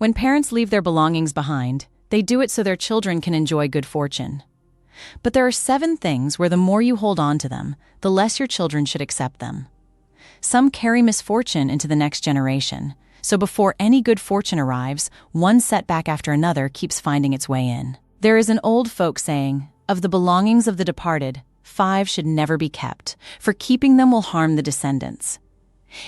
When parents leave their belongings behind, they do it so their children can enjoy good fortune. But there are 7 things where the more you hold on to them, the less your children should accept them. Some carry misfortune into the next generation, so before any good fortune arrives, one setback after another keeps finding its way in. There is an old folk saying, "Of the belongings of the departed, 5 should never be kept, for keeping them will harm the descendants."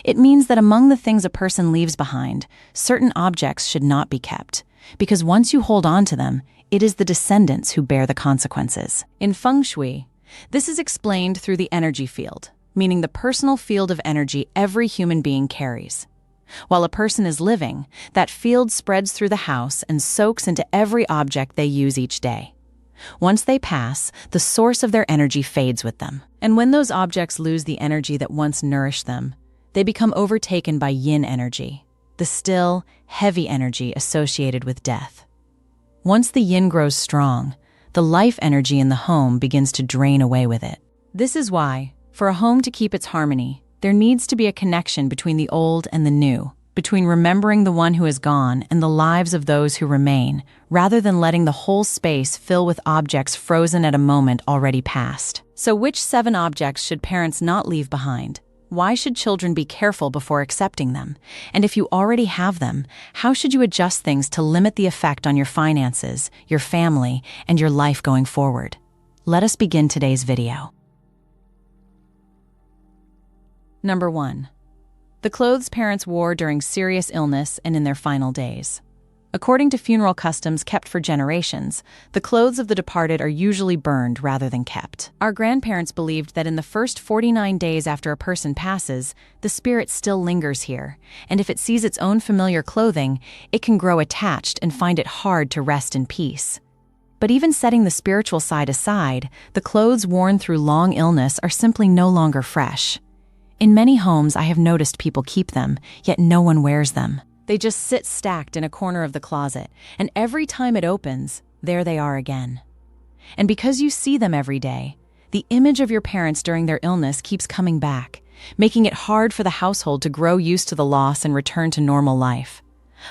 It means that among the things a person leaves behind, certain objects should not be kept, because once you hold on to them, it is the descendants who bear the consequences. In feng shui, this is explained through the energy field, meaning the personal field of energy every human being carries. While a person is living, that field spreads through the house and soaks into every object they use each day. Once they pass, the source of their energy fades with them. And when those objects lose the energy that once nourished them, they become overtaken by yin energy, the still, heavy energy associated with death. Once the yin grows strong, the life energy in the home begins to drain away with it. This is why, for a home to keep its harmony, there needs to be a connection between the old and the new, between remembering the one who is gone and the lives of those who remain, rather than letting the whole space fill with objects frozen at a moment already past. So which 7 objects should parents not leave behind? Why should children be careful before accepting them? And if you already have them, how should you adjust things to limit the effect on your finances, your family, and your life going forward? Let us begin today's video. Number 1. The clothes parents wore during serious illness and in their final days. According to funeral customs kept for generations, the clothes of the departed are usually burned rather than kept. Our grandparents believed that in the first 49 days after a person passes, the spirit still lingers here, and if it sees its own familiar clothing, it can grow attached and find it hard to rest in peace. But even setting the spiritual side aside, the clothes worn through long illness are simply no longer fresh. In many homes, I have noticed people keep them, yet no one wears them. They just sit stacked in a corner of the closet, and every time it opens, there they are again. And because you see them every day, the image of your parents during their illness keeps coming back, making it hard for the household to grow used to the loss and return to normal life.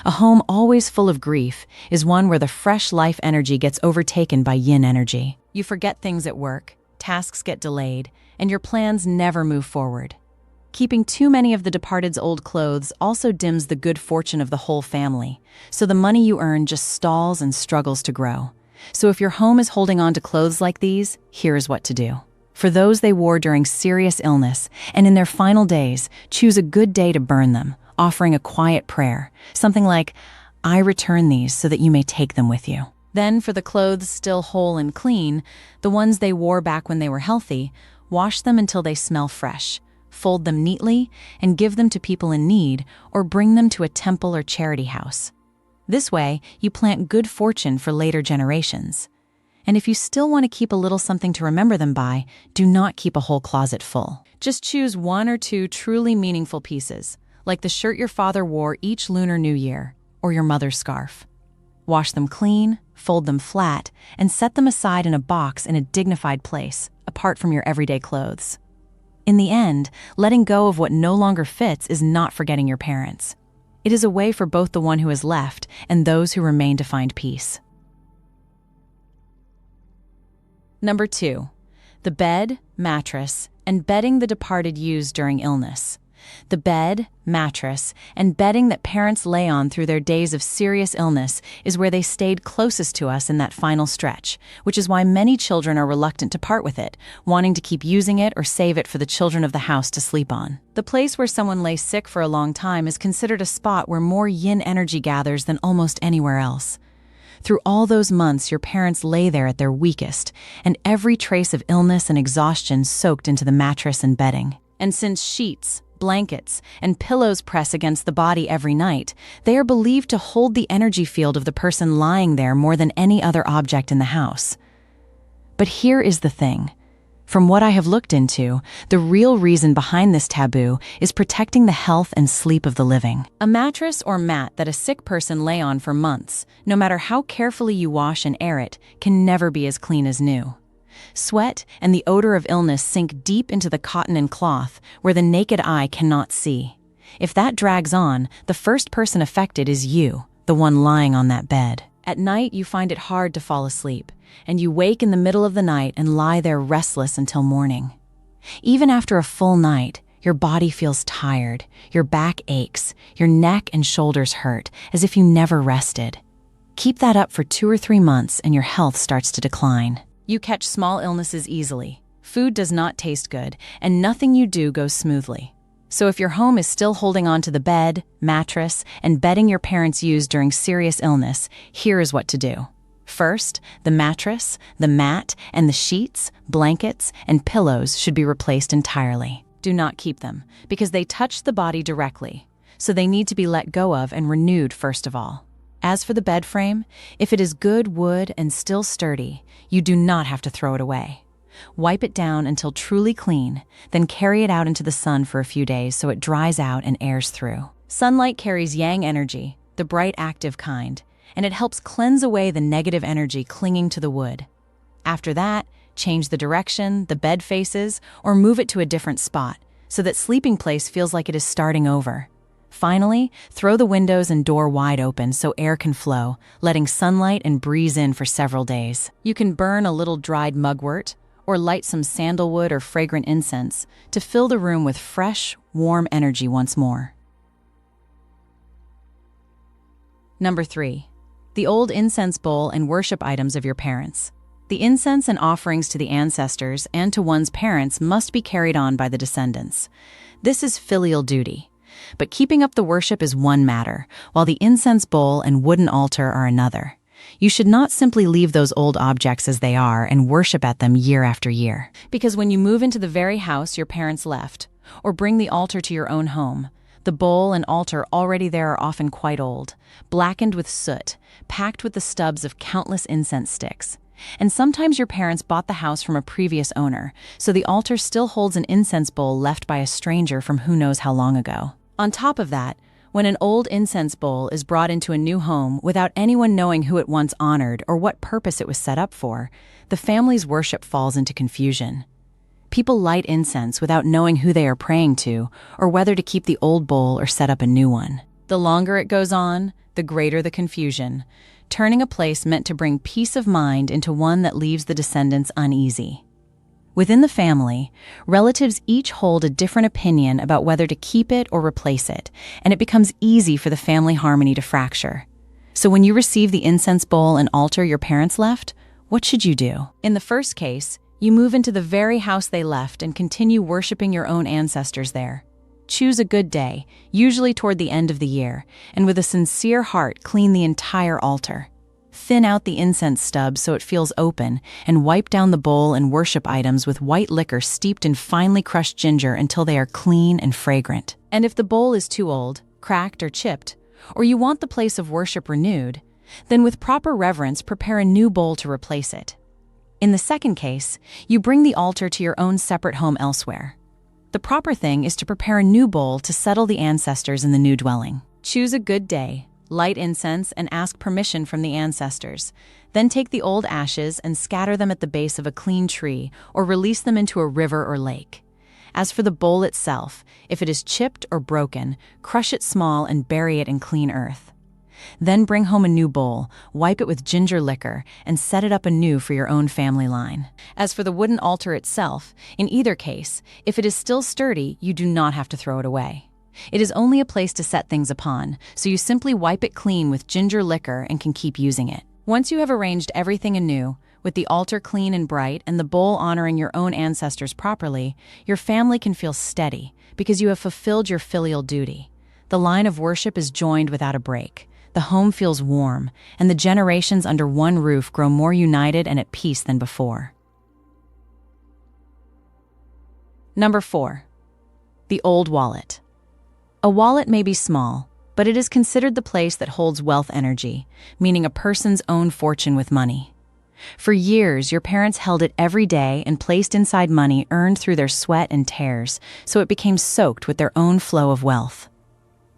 A home always full of grief is one where the fresh life energy gets overtaken by yin energy. You forget things at work, tasks get delayed, and your plans never move forward. Keeping too many of the departed's old clothes also dims the good fortune of the whole family, so the money you earn just stalls and struggles to grow. So if your home is holding on to clothes like these, here's what to do. For those they wore during serious illness and in their final days, choose a good day to burn them, offering a quiet prayer, something like, "I return these so that you may take them with you." Then for the clothes still whole and clean, the ones they wore back when they were healthy, wash them until they smell fresh. Fold them neatly, and give them to people in need or bring them to a temple or charity house. This way, you plant good fortune for later generations. And if you still want to keep a little something to remember them by, do not keep a whole closet full. Just choose 1 or 2 truly meaningful pieces, like the shirt your father wore each Lunar New Year, or your mother's scarf. Wash them clean, fold them flat, and set them aside in a box in a dignified place, apart from your everyday clothes. In the end, letting go of what no longer fits is not forgetting your parents. It is a way for both the one who is left and those who remain to find peace. Number 2. The bed, mattress, and bedding the departed used during illness. The bed, mattress, and bedding that parents lay on through their days of serious illness is where they stayed closest to us in that final stretch, which is why many children are reluctant to part with it, wanting to keep using it or save it for the children of the house to sleep on. The place where someone lay sick for a long time is considered a spot where more yin energy gathers than almost anywhere else. Through all those months, your parents lay there at their weakest, and every trace of illness and exhaustion soaked into the mattress and bedding. And since sheets, blankets, and pillows press against the body every night, they are believed to hold the energy field of the person lying there more than any other object in the house. But here is the thing. From what I have looked into, the real reason behind this taboo is protecting the health and sleep of the living. A mattress or mat that a sick person lay on for months, no matter how carefully you wash and air it, can never be as clean as new. Sweat and the odor of illness sink deep into the cotton and cloth, where the naked eye cannot see. If that drags on, the first person affected is you, the one lying on that bed. At night, you find it hard to fall asleep, and you wake in the middle of the night and lie there restless until morning. Even after a full night, your body feels tired, your back aches, your neck and shoulders hurt, as if you never rested. Keep that up for 2 or 3 months and your health starts to decline. You catch small illnesses easily. Food does not taste good, and nothing you do goes smoothly. So if your home is still holding on to the bed, mattress, and bedding your parents used during serious illness, here is what to do. First, the mattress, the mat, and the sheets, blankets, and pillows should be replaced entirely. Do not keep them, because they touch the body directly, so they need to be let go of and renewed first of all. As for the bed frame, if it is good wood and still sturdy, you do not have to throw it away. Wipe it down until truly clean, then carry it out into the sun for a few days so it dries out and airs through. Sunlight carries yang energy, the bright active kind, and it helps cleanse away the negative energy clinging to the wood. After that, change the direction, the bed faces, or move it to a different spot so that sleeping place feels like it is starting over. Finally, throw the windows and door wide open so air can flow, letting sunlight and breeze in for several days. You can burn a little dried mugwort or light some sandalwood or fragrant incense to fill the room with fresh, warm energy once more. Number 3. The old incense bowl and worship items of your parents. The incense and offerings to the ancestors and to one's parents must be carried on by the descendants. This is filial duty. But keeping up the worship is one matter, while the incense bowl and wooden altar are another. You should not simply leave those old objects as they are and worship at them year after year. Because when you move into the very house your parents left, or bring the altar to your own home, the bowl and altar already there are often quite old, blackened with soot, packed with the stubs of countless incense sticks. And sometimes your parents bought the house from a previous owner, so the altar still holds an incense bowl left by a stranger from who knows how long ago. On top of that, when an old incense bowl is brought into a new home without anyone knowing who it once honored or what purpose it was set up for, the family's worship falls into confusion. People light incense without knowing who they are praying to or whether to keep the old bowl or set up a new one. The longer it goes on, the greater the confusion, turning a place meant to bring peace of mind into one that leaves the descendants uneasy. Within the family, relatives each hold a different opinion about whether to keep it or replace it, and it becomes easy for the family harmony to fracture. So when you receive the incense bowl and altar your parents left, what should you do? In the first case, you move into the very house they left and continue worshiping your own ancestors there. Choose a good day, usually toward the end of the year, and with a sincere heart clean the entire altar. Thin out the incense stub so it feels open, and wipe down the bowl and worship items with white liquor steeped in finely crushed ginger until they are clean and fragrant. And if the bowl is too old, cracked, or chipped, or you want the place of worship renewed, then with proper reverence prepare a new bowl to replace it. In the second case, you bring the altar to your own separate home elsewhere. The proper thing is to prepare a new bowl to settle the ancestors in the new dwelling. Choose a good day. Light incense and ask permission from the ancestors. Then take the old ashes and scatter them at the base of a clean tree or release them into a river or lake. As for the bowl itself, if it is chipped or broken, crush it small and bury it in clean earth. Then bring home a new bowl, wipe it with ginger liquor, and set it up anew for your own family line. As for the wooden altar itself, in either case, if it is still sturdy, you do not have to throw it away. It is only a place to set things upon, so you simply wipe it clean with ginger liquor and can keep using it. Once you have arranged everything anew, with the altar clean and bright and the bowl honoring your own ancestors properly, your family can feel steady because you have fulfilled your filial duty. The line of worship is joined without a break. The home feels warm, and the generations under one roof grow more united and at peace than before. Number 4. The old wallet. A wallet may be small, but it is considered the place that holds wealth energy, meaning a person's own fortune with money. For years, your parents held it every day and placed inside money earned through their sweat and tears, so it became soaked with their own flow of wealth.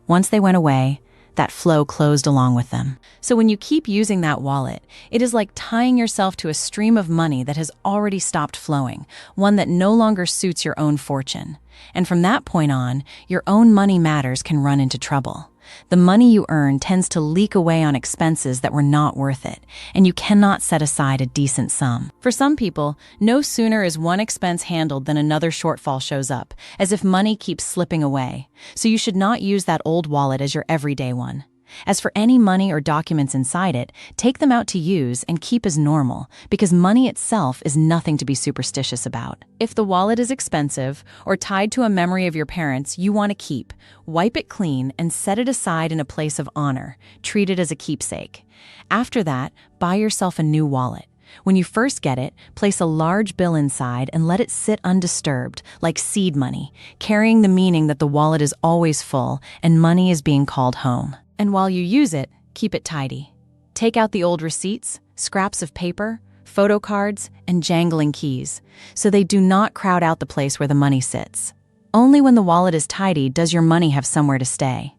Once they went away, that flow closed along with them. So when you keep using that wallet, it is like tying yourself to a stream of money that has already stopped flowing, one that no longer suits your own fortune. And from that point on, your own money matters can run into trouble. The money you earn tends to leak away on expenses that were not worth it, and you cannot set aside a decent sum. For some people, no sooner is one expense handled than another shortfall shows up, as if money keeps slipping away. So you should not use that old wallet as your everyday one. As for any money or documents inside it, take them out to use and keep as normal, because money itself is nothing to be superstitious about. If the wallet is expensive or tied to a memory of your parents you want to keep, wipe it clean and set it aside in a place of honor. Treat it as a keepsake. After that, buy yourself a new wallet. When you first get it, place a large bill inside and let it sit undisturbed, like seed money, carrying the meaning that the wallet is always full and money is being called home. And while you use it, keep it tidy. Take out the old receipts, scraps of paper, photo cards, and jangling keys, so they do not crowd out the place where the money sits. Only when the wallet is tidy does your money have somewhere to stay.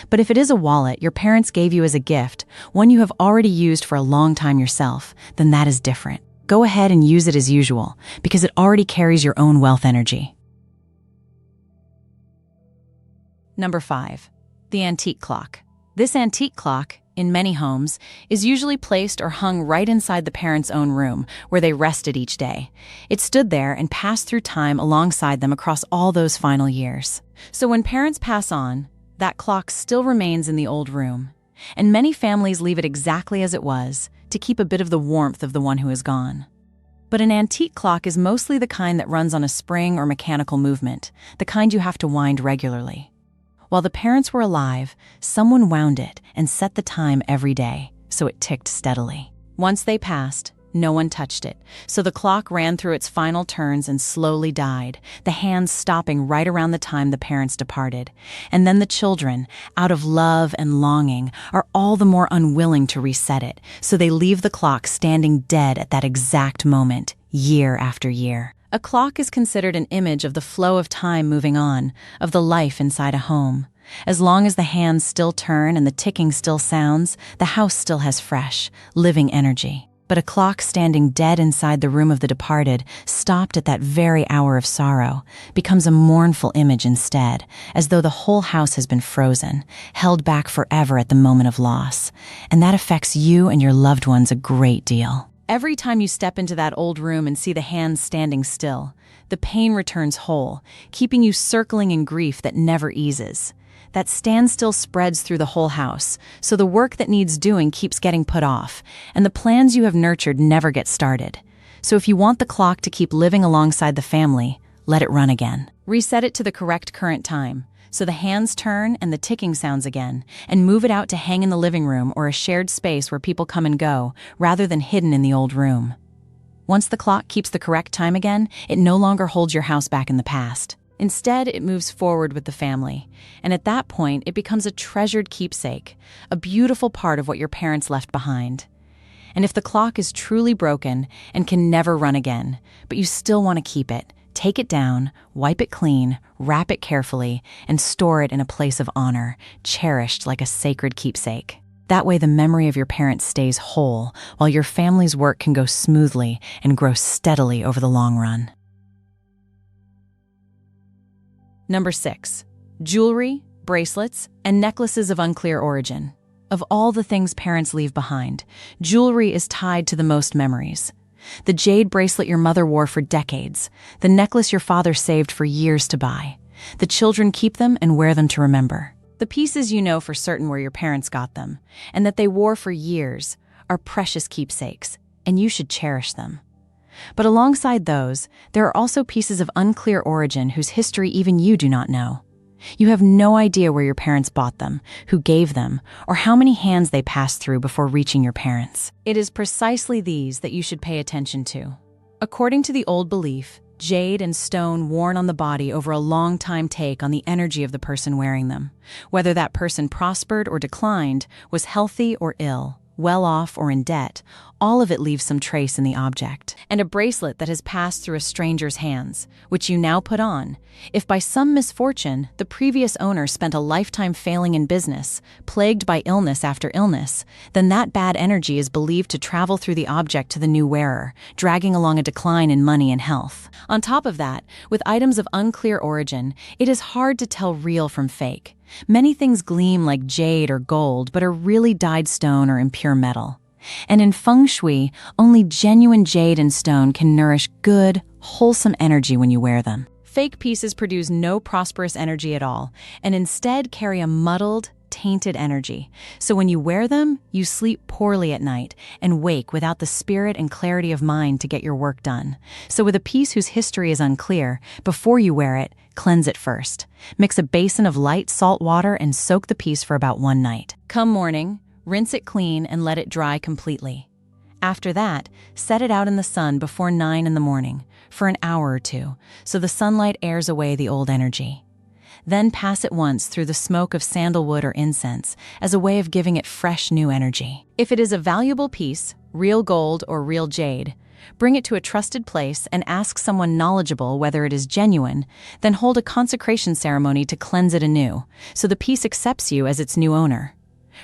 But if it is a wallet your parents gave you as a gift, one you have already used for a long time yourself, then that is different. Go ahead and use it as usual, because it already carries your own wealth energy. Number 5. The antique clock. This antique clock, in many homes, is usually placed or hung right inside the parents' own room, where they rested each day. It stood there and passed through time alongside them across all those final years. So when parents pass on, that clock still remains in the old room. And many families leave it exactly as it was, to keep a bit of the warmth of the one who is gone. But an antique clock is mostly the kind that runs on a spring or mechanical movement, the kind you have to wind regularly. While the parents were alive, someone wound it and set the time every day, so it ticked steadily. Once they passed, no one touched it, so the clock ran through its final turns and slowly died, the hands stopping right around the time the parents departed. And then the children, out of love and longing, are all the more unwilling to reset it, so they leave the clock standing dead at that exact moment, year after year. A clock is considered an image of the flow of time moving on, of the life inside a home. As long as the hands still turn and the ticking still sounds, the house still has fresh, living energy. But a clock standing dead inside the room of the departed, stopped at that very hour of sorrow, becomes a mournful image instead, as though the whole house has been frozen, held back forever at the moment of loss. And that affects you and your loved ones a great deal. Every time you step into that old room and see the hands standing still, the pain returns whole, keeping you circling in grief that never eases. That standstill spreads through the whole house, so the work that needs doing keeps getting put off, and the plans you have nurtured never get started. So if you want the clock to keep living alongside the family, let it run again. Reset it to the correct current time, so the hands turn and the ticking sounds again, and move it out to hang in the living room or a shared space where people come and go, rather than hidden in the old room. Once the clock keeps the correct time again, it no longer holds your house back in the past. Instead, it moves forward with the family, and at that point, it becomes a treasured keepsake, a beautiful part of what your parents left behind. And if the clock is truly broken and can never run again, but you still want to keep it, take it down, wipe it clean, wrap it carefully, and store it in a place of honor, cherished like a sacred keepsake. That way the memory of your parents stays whole, while your family's work can go smoothly and grow steadily over the long run. Number 6. Jewelry, bracelets, and necklaces of unclear origin. Of all the things parents leave behind, jewelry is tied to the most memories. The jade bracelet your mother wore for decades, the necklace your father saved for years to buy. The children keep them and wear them to remember. The pieces you know for certain where your parents got them, and that they wore for years, are precious keepsakes, and you should cherish them. But alongside those, there are also pieces of unclear origin whose history even you do not know. You have no idea where your parents bought them, who gave them, or how many hands they passed through before reaching your parents. It is precisely these that you should pay attention to. According to the old belief, jade and stone worn on the body over a long time take on the energy of the person wearing them. Whether that person prospered or declined, was healthy or ill, well off or in debt, all of it leaves some trace in the object. And a bracelet that has passed through a stranger's hands, which you now put on, if by some misfortune the previous owner spent a lifetime failing in business, plagued by illness after illness, then that bad energy is believed to travel through the object to the new wearer, dragging along a decline in money and health. On top of that, with items of unclear origin, it is hard to tell real from fake. Many things gleam like jade or gold, but are really dyed stone or impure metal. And in feng shui, only genuine jade and stone can nourish good, wholesome energy when you wear them. Fake pieces produce no prosperous energy at all, and instead carry a muddled, tainted energy. So when you wear them, you sleep poorly at night and wake without the spirit and clarity of mind to get your work done. So with a piece whose history is unclear, before you wear it, cleanse it first. Mix a basin of light salt water and soak the piece for about 1 night. Come morning, rinse it clean and let it dry completely. After that, set it out in the sun before 9 in the morning for an hour or 2, so the sunlight airs away the old energy. Then pass it once through the smoke of sandalwood or incense as a way of giving it fresh new energy. If it is a valuable piece, real gold or real jade, bring it to a trusted place and ask someone knowledgeable whether it is genuine, then hold a consecration ceremony to cleanse it anew, so the piece accepts you as its new owner.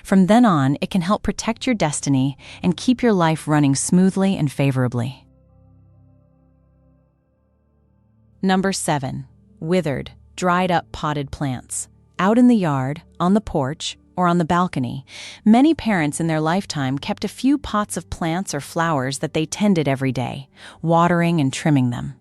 From then on, it can help protect your destiny and keep your life running smoothly and favorably. Number 7. Withered, dried up potted plants. Out in the yard, on the porch, or on the balcony, many parents in their lifetime kept a few pots of plants or flowers that they tended every day, watering and trimming them.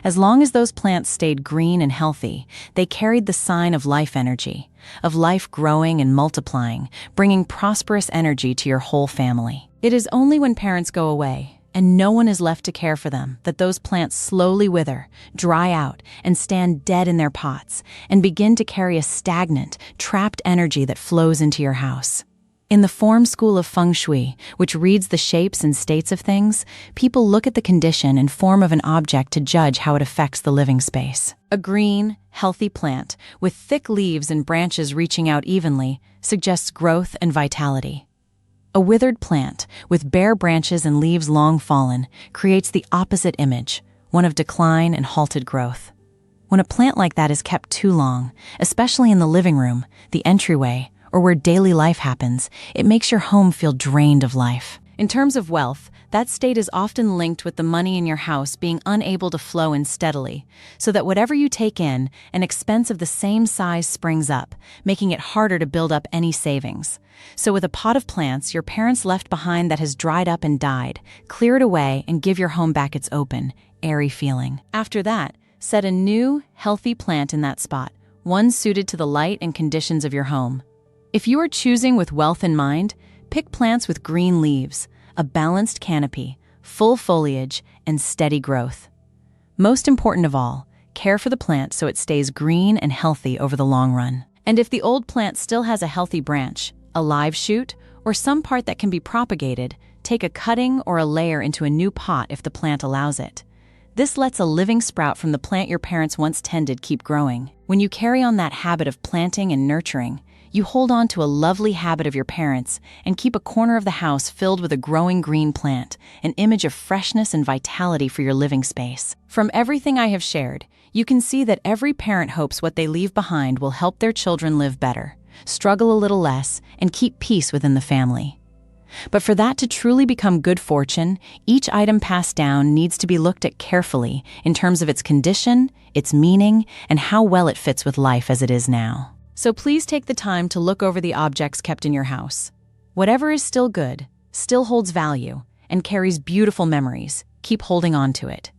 As long as those plants stayed green and healthy, they carried the sign of life energy, of life growing and multiplying, bringing prosperous energy to your whole family. It is only when parents go away, and no one is left to care for them, that those plants slowly wither, dry out, and stand dead in their pots, and begin to carry a stagnant, trapped energy that flows into your house. In the form school of feng shui, which reads the shapes and states of things, people look at the condition and form of an object to judge how it affects the living space. A green, healthy plant, with thick leaves and branches reaching out evenly, suggests growth and vitality. A withered plant, with bare branches and leaves long fallen, creates the opposite image, one of decline and halted growth. When a plant like that is kept too long, especially in the living room, the entryway, or where daily life happens, it makes your home feel drained of life. In terms of wealth, that state is often linked with the money in your house being unable to flow in steadily, so that whatever you take in, an expense of the same size springs up, making it harder to build up any savings. So with a pot of plants your parents left behind that has dried up and died, clear it away and give your home back its open, airy feeling. After that, set a new, healthy plant in that spot, one suited to the light and conditions of your home. If you are choosing with wealth in mind, pick plants with green leaves, a balanced canopy, full foliage, and steady growth. Most important of all, care for the plant so it stays green and healthy over the long run. And if the old plant still has a healthy branch, a live shoot, or some part that can be propagated, take a cutting or a layer into a new pot if the plant allows it. This lets a living sprout from the plant your parents once tended keep growing. When you carry on that habit of planting and nurturing, you hold on to a lovely habit of your parents and keep a corner of the house filled with a growing green plant, an image of freshness and vitality for your living space. From everything I have shared, you can see that every parent hopes what they leave behind will help their children live better, struggle a little less, and keep peace within the family. But for that to truly become good fortune, each item passed down needs to be looked at carefully in terms of its condition, its meaning, and how well it fits with life as it is now. So please take the time to look over the objects kept in your house. Whatever is still good, still holds value, and carries beautiful memories, keep holding on to it.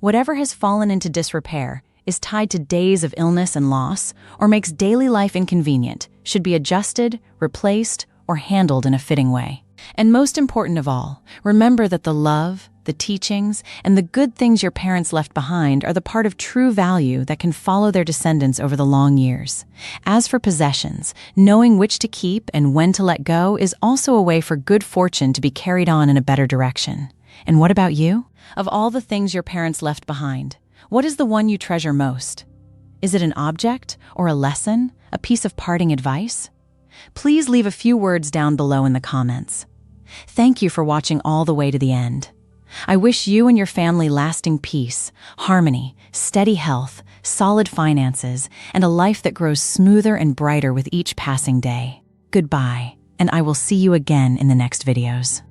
Whatever has fallen into disrepair, is tied to days of illness and loss, or makes daily life inconvenient, should be adjusted, replaced, or handled in a fitting way. And most important of all, remember that the love, the teachings, and the good things your parents left behind are the part of true value that can follow their descendants over the long years. As for possessions, knowing which to keep and when to let go is also a way for good fortune to be carried on in a better direction. And what about you? Of all the things your parents left behind, what is the one you treasure most? Is it an object, or a lesson, a piece of parting advice? Please leave a few words down below in the comments. Thank you for watching all the way to the end. I wish you and your family lasting peace, harmony, steady health, solid finances, and a life that grows smoother and brighter with each passing day. Goodbye, and I will see you again in the next videos.